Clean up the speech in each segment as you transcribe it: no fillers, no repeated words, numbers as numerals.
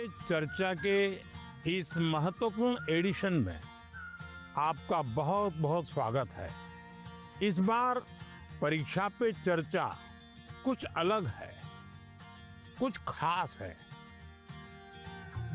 चर्चा के इस महत्वपूर्ण एडिशन में आपका बहुत बहुत स्वागत है। इस बार परीक्षा पे चर्चा कुछ अलग है, कुछ खास है।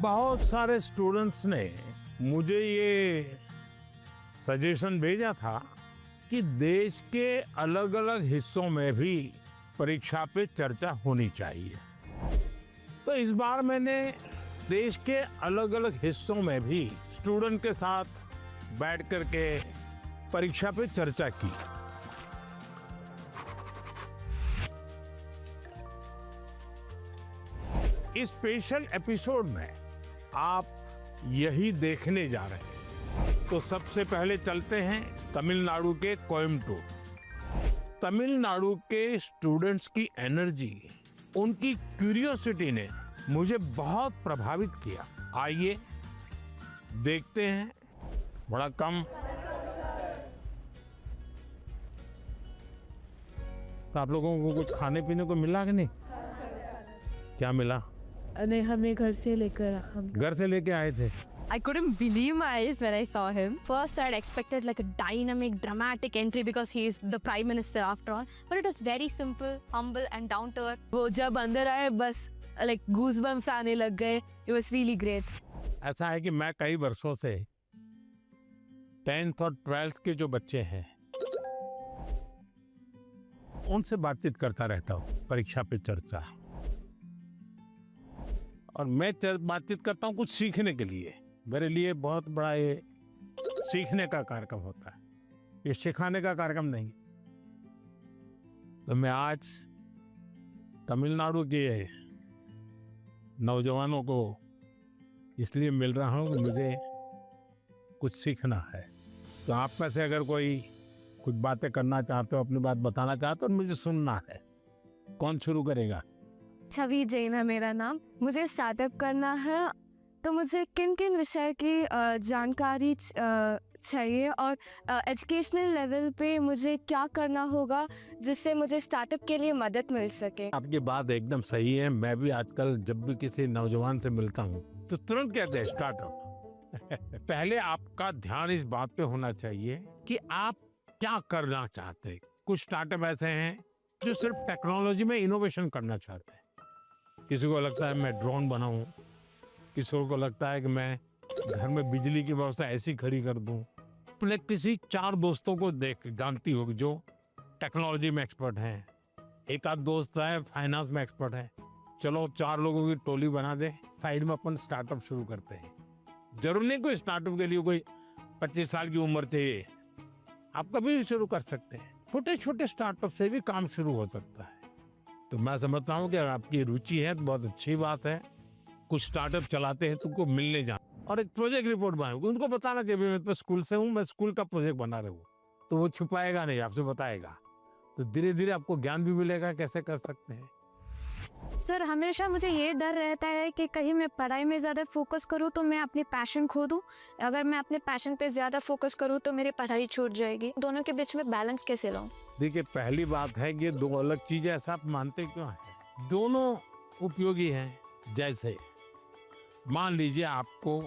बहुत सारे स्टूडेंट्स ने मुझे ये सजेशन भेजा था कि देश के अलग अलग हिस्सों में भी परीक्षा पे चर्चा होनी चाहिए। तो इस बार मैंने देश के अलग अलग हिस्सों में भी स्टूडेंट के साथ बैठ करके परीक्षा पे चर्चा की। इस स्पेशल एपिसोड में आप यही देखने जा रहे हैं। तो सबसे पहले चलते हैं तमिलनाडु के कोयम्बटूर। तमिलनाडु के स्टूडेंट्स की एनर्जी, उनकी क्यूरियोसिटी ने मुझे बहुत प्रभावित किया। आइए देखते हैं। बड़ा कम तो आप लोगों को कुछ खाने पीने को मिला कि नहीं? क्या मिला? नहीं, हमें घर से लेके आए थे। I couldn't believe my eyes when I saw him. First, I had expected like a dynamic, dramatic entry because he is the prime minister after all. But it was very simple, humble and down to earth. वो जब अंदर आए बस like goosebumps आने लग गए. It was really great. ऐसा है कि मैं कई वर्षों से 10th और 12th के जो बच्चे हैं उनसे बातचीत करता रहता हूँ परीक्षा पे चर्चा। और मैं बातचीत करता हूँ कुछ सीखने के लिए। मेरे लिए बहुत बड़ा ये सीखने का कार्यक्रम होता है, ये सिखाने का कार्यक्रम नहीं। तो मैं आज तमिलनाडु के नौजवानों को इसलिए मिल रहा हूँ कि मुझे कुछ सीखना है। तो आप में से अगर कोई कुछ बातें करना चाहते हो, अपनी बात बताना चाहते हो, मुझे सुनना है। कौन शुरू करेगा? छवि जैन है मेरा नाम। मुझे स्टार्टअप करना है, तो मुझे किन किन विषय की जानकारी चाहिए और एजुकेशनल लेवल पे मुझे क्या करना होगा जिससे मुझे स्टार्टअप के लिए मदद मिल सके। आपकी बात एकदम सही है। मैं भी आजकल जब भी किसी नौजवान से मिलता हूँ तो तुरंत कहते हैं स्टार्टअप। पहले आपका ध्यान इस बात पे होना चाहिए कि आप क्या करना चाहते हैं। कुछ स्टार्टअप ऐसे हैं जो सिर्फ टेक्नोलॉजी में इनोवेशन करना चाहते हैं। किसी को लगता है मैं ड्रोन बनाऊं, किसी को लगता है कि मैं घर में बिजली की व्यवस्था ऐसी खड़ी कर दूं। अपने किसी 4 दोस्तों को देख जानती होगी जो टेक्नोलॉजी में एक्सपर्ट हैं। एक आध दोस्त है फाइनेंस में एक्सपर्ट है। चलो 4 लोगों की टोली बना दे, साइड में अपन स्टार्टअप शुरू करते हैं। जरूर नहीं कोई स्टार्टअप के लिए कोई 25 साल की उम्र चाहिए, आप कभी भी शुरू कर सकते हैं। छोटे छोटे स्टार्टअप से भी काम शुरू हो सकता है। तो मैं समझता हूँ कि अगर आपकी रुचि है तो बहुत अच्छी बात है। कुछ स्टार्टअप चलाते हैं तुमको मिलने जाना और एक प्रोजेक्ट रिपोर्ट बनाओगे, उनको बताना चाहिए मैं तो स्कूल से हूँ, मैं स्कूल का प्रोजेक्ट बना रहा हूँ। तो वो छुपाएगा नहीं, आपसे बताएगा। तो धीरे धीरे आपको ज्ञान भी मिलेगा कैसे कर सकते हैं। सर, हमेशा मुझे ये डर रहता है कि कहीं मैं पढ़ाई में ज़्यादा फोकस करूँ तो मैं अपनी पैशन खो दूँ। अगर मैं अपने पैशन पे ज़्यादा फोकस करूँ तो मेरी पढ़ाई छूट जाएगी। दोनों के बीच में बैलेंस कैसे लाऊं? देखिए, पहली बात है कि 2 अलग चीजें, ऐसा आप मानते क्यों हैं? दोनों उपयोगी हैं। जैसे मान लीजिए आपको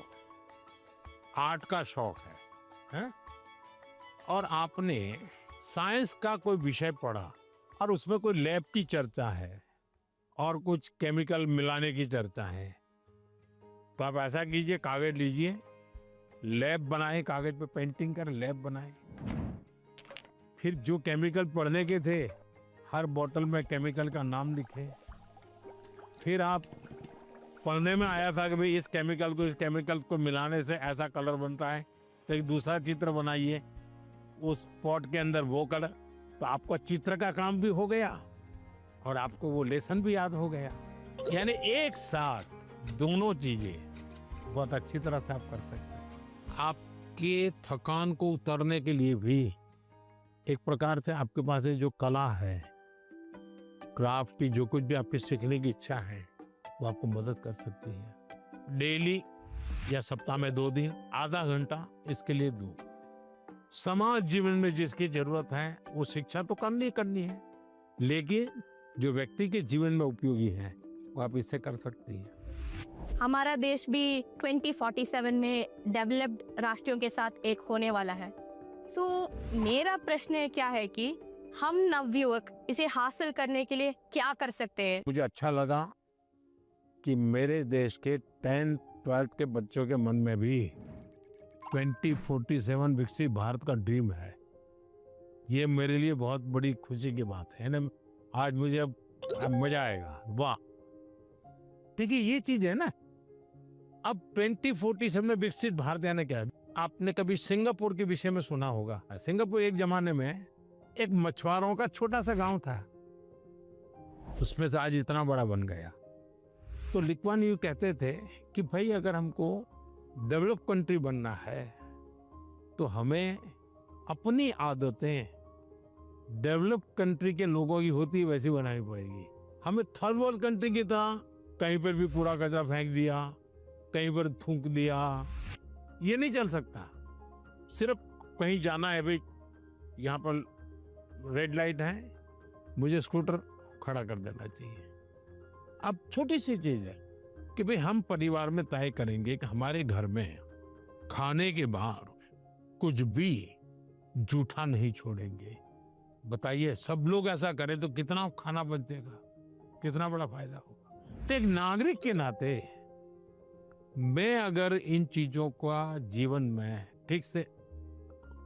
आर्ट का शौक है? और आपने साइंस का कोई विषय पढ़ा और उसमें कोई लैब की चर्चा है और कुछ केमिकल मिलाने की चर्चा है। तो आप ऐसा कीजिए, कागज लीजिए, लैब बनाए, कागज पे पेंटिंग कर लैब बनाए। फिर जो केमिकल पढ़ने के थे हर बोतल में केमिकल का नाम लिखे। फिर आप पढ़ने में आया था कि भाई इस केमिकल को मिलाने से ऐसा कलर बनता है, तो एक दूसरा चित्र बनाइए उस पॉट के अंदर वो कलर। तो आपका चित्र का काम भी हो गया और आपको वो लेसन भी याद हो गया। यानी एक साथ दोनों चीजें बहुत अच्छी तरह से आप कर सकते हैं। आपके थकान को उतरने के लिए भी एक प्रकार से आपके पास जो कला है, क्राफ्ट की, जो कुछ भी आपकी सीखने की इच्छा है, वो आपको मदद कर सकती है। डेली या सप्ताह में 2 दिन आधा घंटा इसके लिए दो। समाज जीवन में जिसकी जरूरत है वो शिक्षा तो करनी है, लेकिन जो व्यक्ति के जीवन में उपयोगी है वो आप इससे कर सकती हैं। हमारा देश भी 2047 में डेवलप्ड राष्ट्रों के साथ एक होने वाला है। सो मेरा प्रश्न क्या है कि हम नवयुवक इसे हासिल करने के लिए क्या कर सकते हैं? मुझे अच्छा लगा कि मेरे देश के 10th 12th के बच्चों के मन में भी 2047 विकसित भारत का ड्रीम है। ये मेरे लिए बहुत बड़ी खुशी की बात है ना। आज मुझे अब मजा आएगा। वाह, देखिए ये चीज है ना। अब 2047 में विकसित भारत यानी क्या है? आपने कभी सिंगापुर के विषय में सुना होगा। सिंगापुर एक जमाने में एक मछुआरों का छोटा सा गांव था, उसमें से आज इतना बड़ा बन गया। तो ली कुआन यू कहते थे कि भाई अगर हमको डेवलप कंट्री बनना है तो हमें अपनी आदतें डेवलप कंट्री के लोगों की होती वैसी बनानी पड़ेगी। हमें थर्ड वर्ल्ड कंट्री की तरह कहीं पर भी कूड़ा कचरा फेंक दिया, कहीं पर थूक दिया, ये नहीं चल सकता। सिर्फ कहीं जाना है, भाई यहाँ पर रेड लाइट है, मुझे स्कूटर खड़ा कर देना चाहिए। अब छोटी सी चीज है कि भाई हम परिवार में तय करेंगे कि हमारे घर में खाने के बाहर कुछ भी जूठा नहीं छोड़ेंगे। बताइए, सब लोग ऐसा करें तो कितना खाना बचेगा, कितना बड़ा फायदा होगा। तो एक नागरिक के नाते मैं अगर इन चीजों का जीवन में ठीक से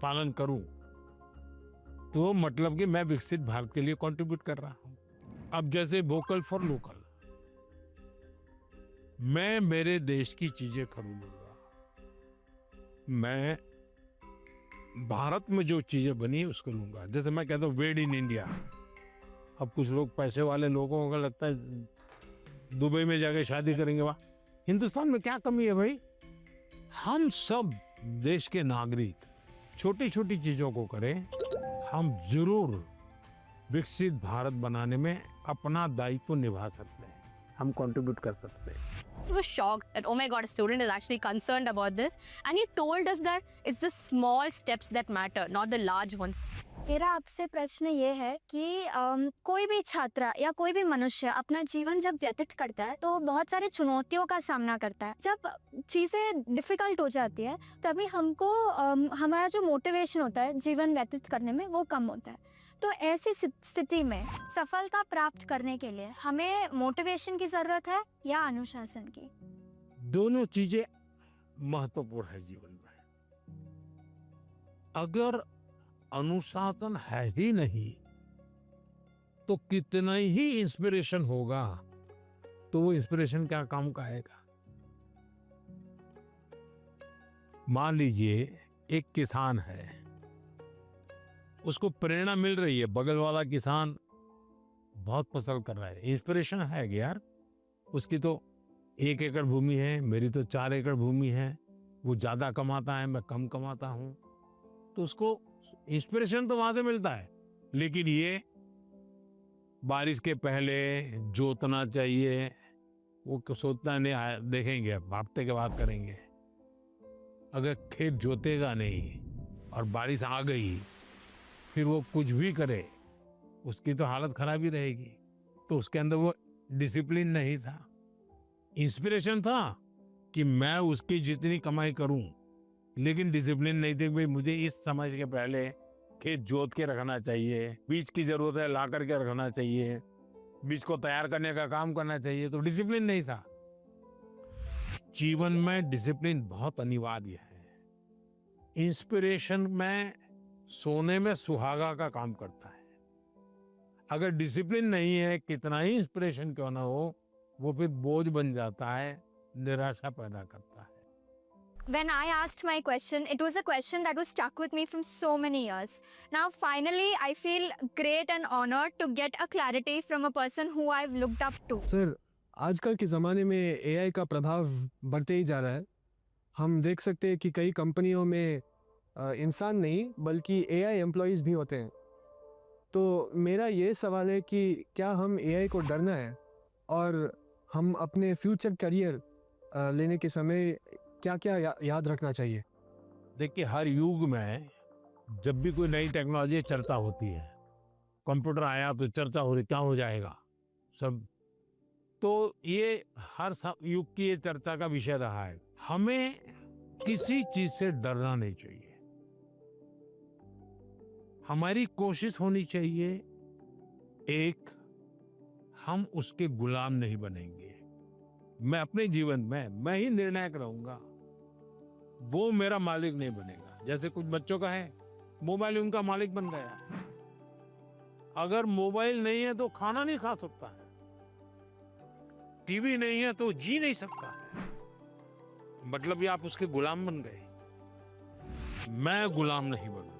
पालन करूं तो मतलब कि मैं विकसित भारत के लिए कंट्रीब्यूट कर रहा हूं। अब जैसे वोकल फॉर लोकल, मैं मेरे देश की चीजें खरीदूंगा। मैं भारत में जो चीजें बनी है उसको लूंगा। जैसे मैं कहता हूँ मेड इन इंडिया। अब कुछ लोग पैसे वाले लोगों को लगता है दुबई में जाके शादी करेंगे। वाह, हिंदुस्तान में क्या कमी है भाई? हम सब देश के नागरिक छोटी छोटी चीजों को करें, हम जरूर विकसित भारत बनाने में अपना दायित्व निभा सकते हैं, हम कंट्रीब्यूट कर सकते हैं। He was shocked that, oh my God, a student is actually concerned about this. And he told us that it's the small steps that matter, not the large ones. मेरा आपसे प्रश्न ये है कि कोई भी छात्र या कोई भी मनुष्य अपना जीवन जब व्यतीत करता है तो बहुत सारी चुनौतियों का सामना करता है। जब चीज़ें डिफ़िकल्ट हो जाती है तभी हमको हमारा जो मोटिवेशन होता है जीवन व्यतीत करने में वो कम होता है। तो ऐसी स्थिति में सफलता प्राप्त करने के लिए हमें मोटिवेशन की ज़रूरत है या अनुशासन की? दोनों चीजें महत्वपूर्ण है जीवन में। अगर अनुशासन है ही नहीं तो कितना ही इंस्पिरेशन होगा तो वो इंस्पिरेशन क्या काम का आएगा? मान लीजिए एक किसान है, उसको प्रेरणा मिल रही है, बगल वाला किसान बहुत फसल कर रहा है, इंस्पिरेशन है कि यार उसकी तो 1 एकड़ भूमि है, मेरी तो 4 एकड़ भूमि है, वो ज्यादा कमाता है, मैं कम कमाता हूं, तो उसको इंस्पिरेशन तो वहां से मिलता है। लेकिन ये बारिश के पहले जोतना चाहिए, वो सोचना नहीं, देखेंगे अब हफ्ते के बाद करेंगे। अगर खेत जोतेगा नहीं और बारिश आ गई फिर वो कुछ भी करे उसकी तो हालत खराब ही रहेगी। तो उसके अंदर वो डिसिप्लिन नहीं था, इंस्पिरेशन था कि मैं उसकी जितनी कमाई करूं, लेकिन डिसिप्लिन नहीं थी। भाई मुझे इस समय के पहले खेत जोत के रखना चाहिए, बीज की जरूरत है ला करके रखना चाहिए, बीज को तैयार करने का काम करना चाहिए, तो डिसिप्लिन नहीं था। जीवन में डिसिप्लिन बहुत अनिवार्य है। इंस्पिरेशन में सोने में सुहागा का काम करता है। अगर डिसिप्लिन नहीं है, कितना ही इंस्पिरेशन क्यों ना हो, वो फिर बोझ बन जाता है, निराशा पैदा करता है। When I asked my question, it was a question that was stuck with me from so many years. Now, finally, I feel great and honored to get a clarity from a person who I've looked up to. Sir, आजकल के ज़माने में AI का प्रभाव बढ़ते ही जा रहा है। हम देख सकते हैं कि कई कंपनियों में इंसान नहीं बल्कि एआई एम्प्लॉइज़ भी होते हैं। तो मेरा ये सवाल है कि क्या हम एआई को डरना है और हम अपने फ्यूचर करियर लेने के समय क्या क्या याद रखना चाहिए? देखिए, हर युग में जब भी कोई नई टेक्नोलॉजी चर्चा होती है, कंप्यूटर आया तो चर्चा हो रही क्या हो जाएगा, सब तो ये हर युग की ये चर्चा का विषय रहा है। हमें किसी चीज से डरना नहीं चाहिए। हमारी कोशिश होनी चाहिए एक, हम उसके गुलाम नहीं बनेंगे। मैं अपने जीवन में मैं ही निर्णायक रहूंगा, वो मेरा मालिक नहीं बनेगा। जैसे कुछ बच्चों का है, मोबाइल उनका मालिक बन गया। अगर मोबाइल नहीं है तो खाना नहीं खा सकता है, टीवी नहीं है तो जी नहीं सकता है। मतलब ये आप उसके गुलाम बन गए। मैं गुलाम नहीं बनूंगा।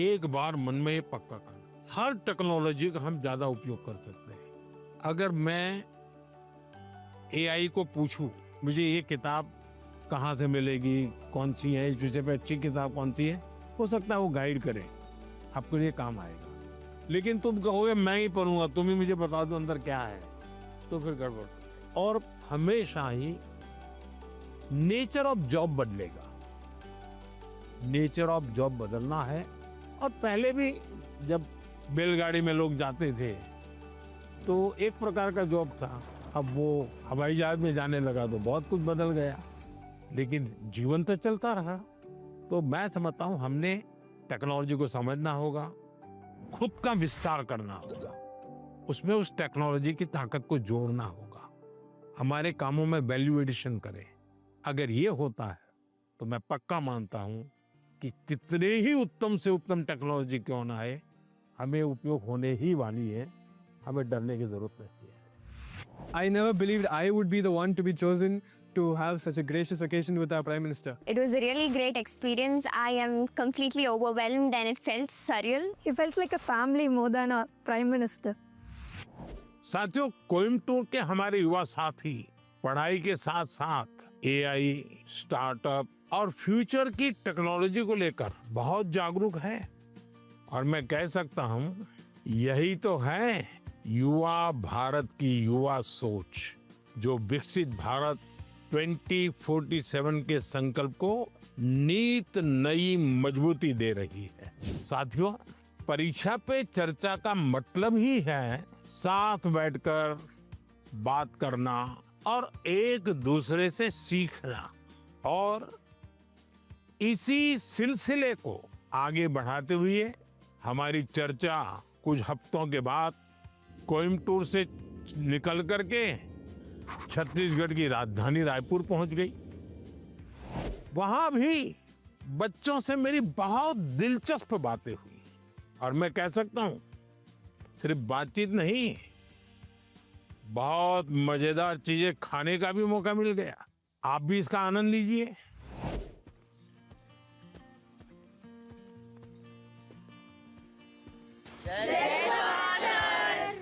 एक बार मन में ये पक्का करना, हर टेक्नोलॉजी का हम ज्यादा उपयोग कर सकते हैं। अगर मैं एआई को पूछूं मुझे ये किताब कहाँ से मिलेगी, कौन सी है, इस विषय पे अच्छी किताब कौन सी है, हो सकता है वो गाइड करे, आपके लिए काम आएगा। लेकिन तुम कहोगे मैं ही पढ़ूंगा, तुम ही मुझे बता दो अंदर क्या है, तो फिर गड़बड़। और हमेशा ही नेचर ऑफ जॉब बदलेगा। नेचर ऑफ जॉब बदलना है। और पहले भी जब बैलगाड़ी में लोग जाते थे तो एक प्रकार का जॉब था, अब वो हवाई जहाज में जाने लगा तो बहुत कुछ बदल गया, लेकिन जीवन तो चलता रहा। तो मैं समझता हूँ हमने टेक्नोलॉजी को समझना होगा, खुद का विस्तार करना होगा, उसमें उस टेक्नोलॉजी की ताकत को जोड़ना होगा, हमारे कामों में वैल्यू एडिशन करें। अगर ये होता है तो मैं पक्का मानता हूँ कि कितने ही उत्तम से उत्तम टेक्नोलॉजी क्यों ना आए, हमें उपयोग होने ही वाली है, हमें डरने की जरूरत नहीं है। I never believed I would be the one to be chosen to have such a gracious occasion with our Prime Minister. It was a really great experience. I am completely overwhelmed and it felt surreal. It felt like a family more than a prime minister. साथियों, कोयम्बटूर के हमारे युवा साथी पढ़ाई के साथ साथ AI, startup और फ्यूचर की टेक्नोलॉजी को लेकर बहुत जागरूक है। और मैं कह सकता हूँ यही तो है युवा भारत की युवा सोच, जो विकसित भारत 2047 के संकल्प को नीत नई मजबूती दे रही है। साथियों, परीक्षा पे चर्चा का मतलब ही है साथ बैठकर बात करना और एक दूसरे से सीखना। और इसी सिलसिले को आगे बढ़ाते हुए हमारी चर्चा कुछ हफ्तों के बाद कोयम्बटूर से निकल करके छत्तीसगढ़ की राजधानी रायपुर पहुंच गई। वहां भी बच्चों से मेरी बहुत दिलचस्प बातें हुई और मैं कह सकता हूं सिर्फ बातचीत नहीं, बहुत मजेदार चीजें खाने का भी मौका मिल गया। आप भी इसका आनंद लीजिए।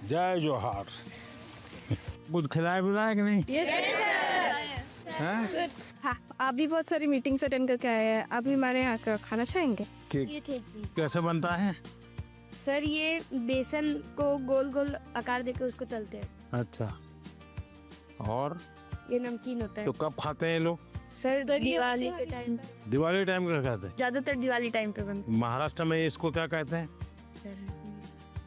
जय जोहार। कुछ खिलाया पिलाया कि नहीं? हाँ, आप भी बहुत सारी मीटिंग्स अटेंड करके आए हैं, आप भी हमारे यहाँ का खाना चाहेंगे? कैसे बनता है? सर ये बेसन को गोल गोल आकार देकर उसको तलते हैं। अच्छा, और ये नमकीन होता है। तो कब खाते हैं लोग? सर दिवाली के टाइम, दिवाली टाइम का खाते हैं। ज्यादातर दिवाली टाइम पे बनता महाराष्ट्र में इसको क्या कहते हैं? है।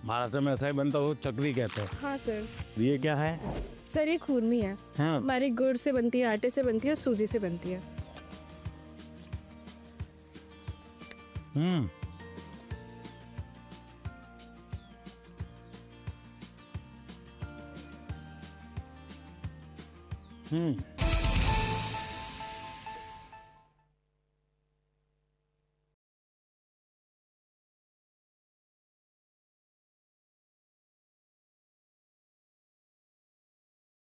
महाराष्ट्र में ऐसा ही बनता हो, चकली कहते हैं। हाँ सर। ये क्या है? सर ये खूरमी है, हाँ, हमारी गुड़ से बनती है, आटे से बनती है, सूजी से बनती है। हम्म, हम्म।